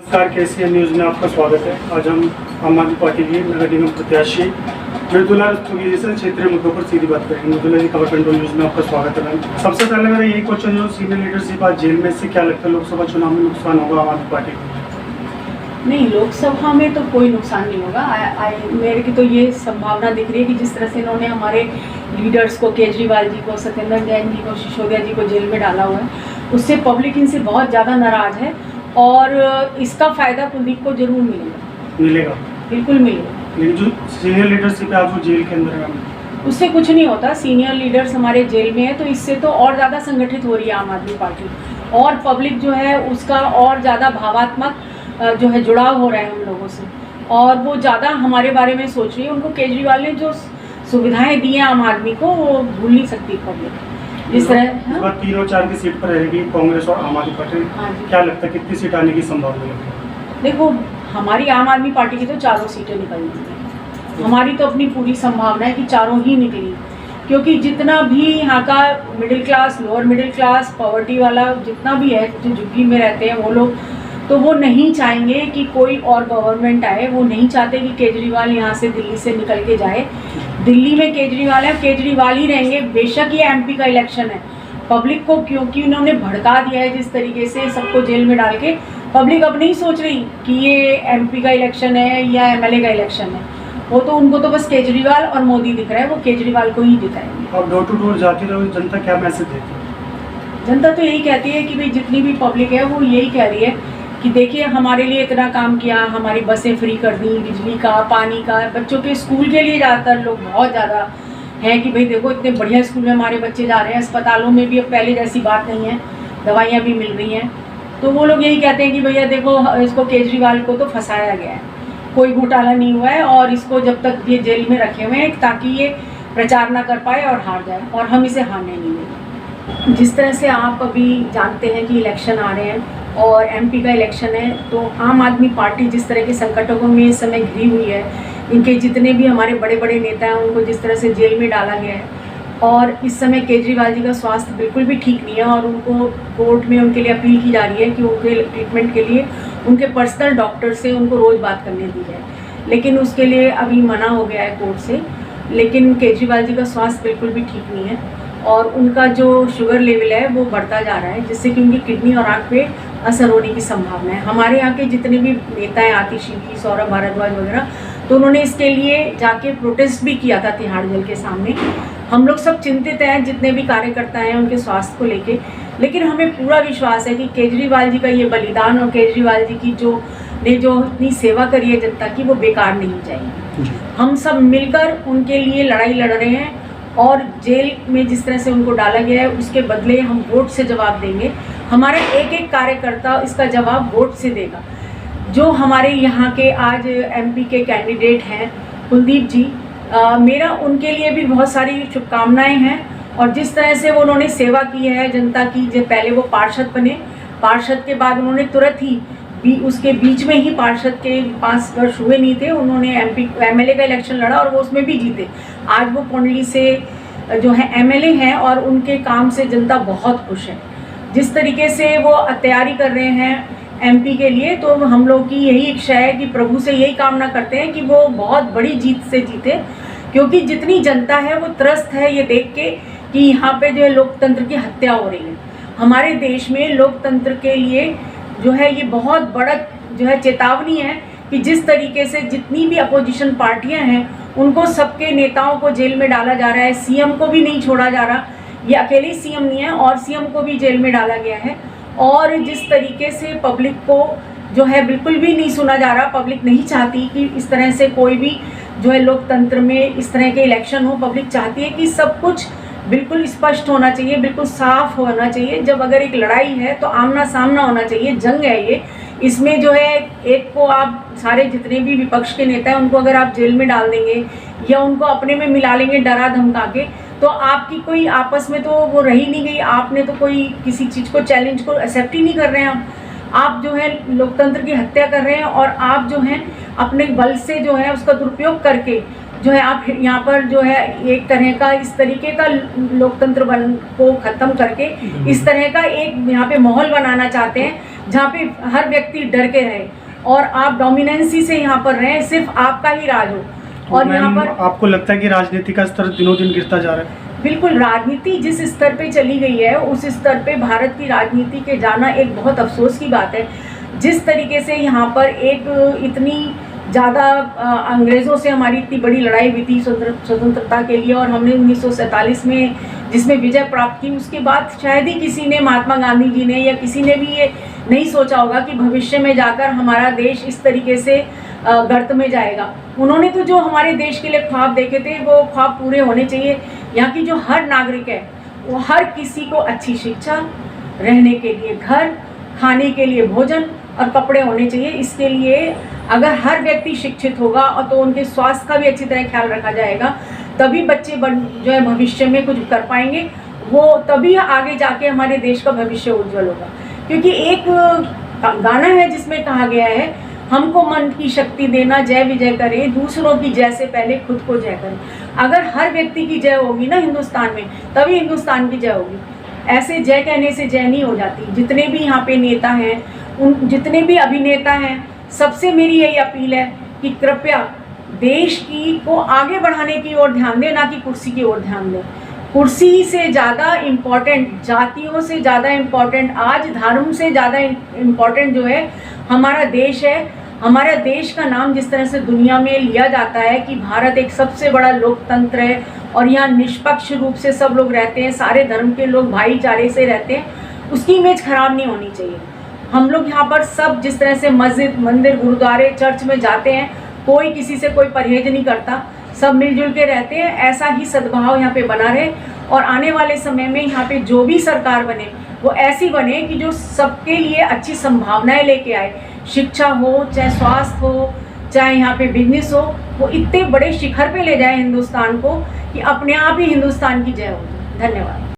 नमस्कार, KCN news में आपका स्वागत है। आज हम आम आदमी पार्टी के नगर निगम प्रत्याशी मृदुला जैसे क्षेत्रीय मुद्दों पर सीधी बात करेंगे। मृदुला जी, खबर कंट्रोल न्यूज़ में आपका स्वागत है मैम। सबसे पहले मेरा यही क्वेश्चन जो सीनियर लीडरशिप आज जेल में, इससे क्या लगता है लोकसभा चुनाव में नुकसान होगा आम आदमी पार्टी को? नहीं, लोकसभा में तो कोई नुकसान नहीं होगा। मेरे की तो ये संभावना दिख रही है कि जिस तरह से इन्होंने हमारे लीडर्स को, केजरीवाल जी को, सत्येंद्र जैन जी को, सिसोदिया जी को जेल में डाला हुआ है, उससे पब्लिक इनसे बहुत ज़्यादा नाराज़ है और इसका फ़ायदा कुलदीप को जरूर मिलेगा। बिल्कुल मिलेगा। लेकिन जो सीनियर लीडरशिप है आज वो जेल के अंदर है, उससे कुछ नहीं होता। सीनियर लीडर्स हमारे जेल में है तो इससे तो और ज़्यादा संगठित हो रही है आम आदमी पार्टी, और पब्लिक जो है उसका और ज़्यादा भावात्मक जो है जुड़ाव हो रहा है हम लोगों से, और वो ज़्यादा हमारे बारे में सोच रही है। उनको केजरीवाल ने जो सुविधाएं दी हैं आम आदमी को, वो भूल नहीं सकती पब्लिक। जिस तरह 3 और 4 की सीट पर रहेगी कांग्रेस और आम आदमी पार्टी। क्या लगता है कितनी सीट आने की संभावना है? देखो, हमारी आम आदमी पार्टी की तो 4 सीटें निकलनी हैं। हमारी तो अपनी पूरी संभावना है कि 4 ही निकली, क्योंकि जितना भी यहाँ का middle class, lower middle class, poverty वाला जितना भी है, जो झुग्गी में रहते हैं वो लोग, तो वो नहीं चाहेंगे कि कोई और गवर्नमेंट आए। वो नहीं चाहते कि केजरीवाल यहाँ से, दिल्ली से निकल के जाए। दिल्ली में केजरीवाल है, केजरीवाल ही रहेंगे। बेशक ये MP का इलेक्शन है, पब्लिक को क्योंकि उन्होंने भड़का दिया है जिस तरीके से सबको जेल में डाल के, पब्लिक अब नहीं सोच रही कि ये MP का इलेक्शन है या MLA का इलेक्शन है। वो तो उनको तो बस केजरीवाल और मोदी दिख रहा है, वो केजरीवाल को ही जिताएंगे। और डोर टू डोर जाती रहो, जनता क्या मैसेज देती है? जनता तो यही कहती है कि भाई जितनी भी पब्लिक है वो यही कह रही है कि देखिए हमारे लिए इतना काम किया, हमारी बसें फ्री कर दी, बिजली का, पानी का, बच्चों के स्कूल के लिए ज़्यादातर लोग बहुत ज़्यादा हैं कि भाई देखो इतने बढ़िया स्कूल में हमारे बच्चे जा रहे हैं। अस्पतालों में भी अब पहले जैसी बात नहीं है, दवाइयाँ भी मिल रही हैं। तो वो लोग यही कहते हैं कि भैया देखो, इसको केजरीवाल को तो फंसाया गया है, कोई घोटाला नहीं हुआ है, और इसको जब तक ये जेल में रखे हुए हैं ताकि ये प्रचार ना कर पाए और हार जाए, और हम इसे हारने नहीं देंगे। जिस तरह से आप अभी जानते हैं कि इलेक्शन आ रहे हैं और MP का इलेक्शन है, तो आम आदमी पार्टी जिस तरह के संकटों में इस समय घिरी हुई है, इनके जितने भी हमारे बड़े बड़े नेता हैं उनको जिस तरह से जेल में डाला गया है, और इस समय केजरीवाल जी का स्वास्थ्य बिल्कुल भी ठीक नहीं है, और उनको कोर्ट में उनके लिए अपील की जा रही है कि उनके ट्रीटमेंट के लिए उनके पर्सनल डॉक्टर से उनको रोज़ बात करने दी जाए, लेकिन उसके लिए अभी मना हो गया है कोर्ट से। लेकिन केजरीवाल जी का स्वास्थ्य बिल्कुल भी ठीक नहीं है, और उनका जो शुगर लेवल है वो बढ़ता जा रहा है, जिससे कि उनकी किडनी और आँख पे असर होने की संभावना है। हमारे यहाँ के जितने भी नेता हैं, आतिशी, सौरभ भारद्वाज वगैरह, तो उन्होंने इसके लिए जाके प्रोटेस्ट भी किया था तिहाड़ जेल के सामने। हम लोग सब चिंतित हैं, जितने भी कार्यकर्ता हैं उनके स्वास्थ्य को लेके, लेकिन हमें पूरा विश्वास है कि केजरीवाल जी का ये बलिदान और केजरीवाल जी की जो इतनी सेवा करी है जनता की, वो बेकार नहीं जाएगी। हम सब मिलकर उनके लिए लड़ाई लड़ रहे हैं, और जेल में जिस तरह से उनको डाला गया है उसके बदले हम वोट से जवाब देंगे। हमारा एक एक कार्यकर्ता इसका जवाब वोट से देगा। जो हमारे यहाँ के आज MP के कैंडिडेट हैं कुलदीप जी, मेरा उनके लिए भी बहुत सारी शुभकामनाएं हैं, और जिस तरह से वो उन्होंने सेवा की है जनता की। जब पहले वो पार्षद बने, पार्षद के बाद उन्होंने तुरंत ही उसके बीच में ही, पार्षद के 5 वर्ष हुए नहीं थे, उन्होंने MLA का इलेक्शन लड़ा और वो उसमें भी जीते। आज वो पुंडली से जो है MLA हैं, और उनके काम से जनता बहुत खुश है। जिस तरीके से वो तैयारी कर रहे हैं MP के लिए, तो हम लोग की यही इच्छा है कि प्रभु से यही कामना करते हैं कि वो बहुत बड़ी जीत से जीते, क्योंकि जितनी जनता है वो त्रस्त है ये देख के कि यहाँ पे जो है लोकतंत्र की हत्या हो रही है। हमारे देश में लोकतंत्र के लिए जो है ये बहुत बड़ा जो है चेतावनी है कि जिस तरीके से जितनी भी अपोजिशन पार्टियां हैं उनको, सबके नेताओं को जेल में डाला जा रहा है। CM को भी नहीं छोड़ा जा रहा, ये अकेले CM नहीं है, और CM को भी जेल में डाला गया है। और जिस तरीके से पब्लिक को जो है बिल्कुल भी नहीं सुना जा रहा, पब्लिक नहीं चाहती कि इस तरह से कोई भी जो है लोकतंत्र में इस तरह के इलेक्शन हो। पब्लिक चाहती है कि सब कुछ बिल्कुल स्पष्ट होना चाहिए, बिल्कुल साफ होना चाहिए। जब अगर एक लड़ाई है तो आमना सामना होना चाहिए, जंग है ये। इसमें जो है एक को आप सारे जितने भी विपक्ष के नेता हैं उनको अगर आप जेल में डाल देंगे या उनको अपने में मिला लेंगे डरा धमका के, तो आपकी कोई आपस में तो वो रही नहीं गई। आपने तो कोई किसी चीज़ को, चैलेंज को एक्सेप्ट ही नहीं कर रहे हैं। आप जो है लोकतंत्र की हत्या कर रहे हैं, और आप जो हैं अपने बल से जो है उसका दुरुपयोग करके जो है आप यहाँ पर जो है एक तरह का इस तरीके का लोकतंत्र बन को ख़त्म करके इस तरह का एक यहाँ पे माहौल बनाना चाहते हैं जहाँ पे हर व्यक्ति डर के रहे और आप डोमिनेंसी से यहाँ पर रहें, सिर्फ आपका ही राज हो। और यहाँ पर आपको लगता है कि राजनीति का स्तर दिनों दिन गिरता जा रहा है? बिल्कुल, राजनीति जिस स्तर पे चली गई है उस स्तर पे भारत की राजनीति के जाना एक बहुत अफसोस की बात है। जिस तरीके से यहाँ पर एक इतनी ज़्यादा अंग्रेज़ों से हमारी इतनी बड़ी लड़ाई हुई थी स्वतंत्रता के लिए और हमने 1947 में जिसमें विजय प्राप्त की, उसके बाद शायद ही किसी ने, महात्मा गांधी जी ने या किसी ने भी ये नहीं सोचा होगा कि भविष्य में जाकर हमारा देश इस तरीके से गर्त में जाएगा। उन्होंने तो जो हमारे देश के लिए ख्वाब देखे थे वो ख्वाब पूरे होने चाहिए। यहाँ की जो हर नागरिक है वो हर किसी को अच्छी शिक्षा, रहने के लिए घर, खाने के लिए भोजन और कपड़े होने चाहिए। इसके लिए अगर हर व्यक्ति शिक्षित होगा और तो उनके स्वास्थ्य का भी अच्छी तरह ख्याल रखा जाएगा, तभी बच्चे जो है भविष्य में कुछ कर पाएंगे। वो तभी आगे जाके हमारे देश का भविष्य उज्जवल होगा। क्योंकि एक गाना है जिसमें कहा गया है, हमको मन की शक्ति देना, जय विजय करें, दूसरों की जय से पहले खुद को जय करें। अगर हर व्यक्ति की जय होगी ना हिंदुस्तान में, तभी हिंदुस्तान की जय होगी। ऐसे जय कहने से जय नहीं हो जाती। जितने भी यहाँ पे नेता हैं, उन जितने भी अभिनेता हैं, सबसे मेरी यही अपील है कि कृपया देश को आगे बढ़ाने की ओर ध्यान दें, ना कि कुर्सी की ओर ध्यान दें। कुर्सी से ज़्यादा इम्पॉर्टेंट, जातियों से ज़्यादा इम्पॉर्टेंट, आज धर्म से ज़्यादा इम्पॉर्टेंट जो है हमारा देश है। हमारा देश का नाम जिस तरह से दुनिया में लिया जाता है कि भारत एक सबसे बड़ा लोकतंत्र है और यहाँ निष्पक्ष रूप से सब लोग रहते हैं, सारे धर्म के लोग भाईचारे से रहते हैं, उसकी इमेज खराब नहीं होनी चाहिए। हम लोग यहाँ पर सब जिस तरह से मस्जिद, मंदिर, गुरुद्वारे, चर्च में जाते हैं, कोई किसी से कोई परहेज नहीं करता, सब मिलजुल के रहते हैं। ऐसा ही सद्भाव यहाँ पे बना रहे और आने वाले समय में यहाँ पे जो भी सरकार बने वो ऐसी बने कि जो सबके लिए अच्छी संभावनाएं लेके आए। शिक्षा हो, चाहे स्वास्थ्य हो, चाहे यहाँ पे बिजनेस हो, वो इतने बड़े शिखर पे ले जाए हिंदुस्तान को कि अपने आप ही हिंदुस्तान की जय हो। धन्यवाद।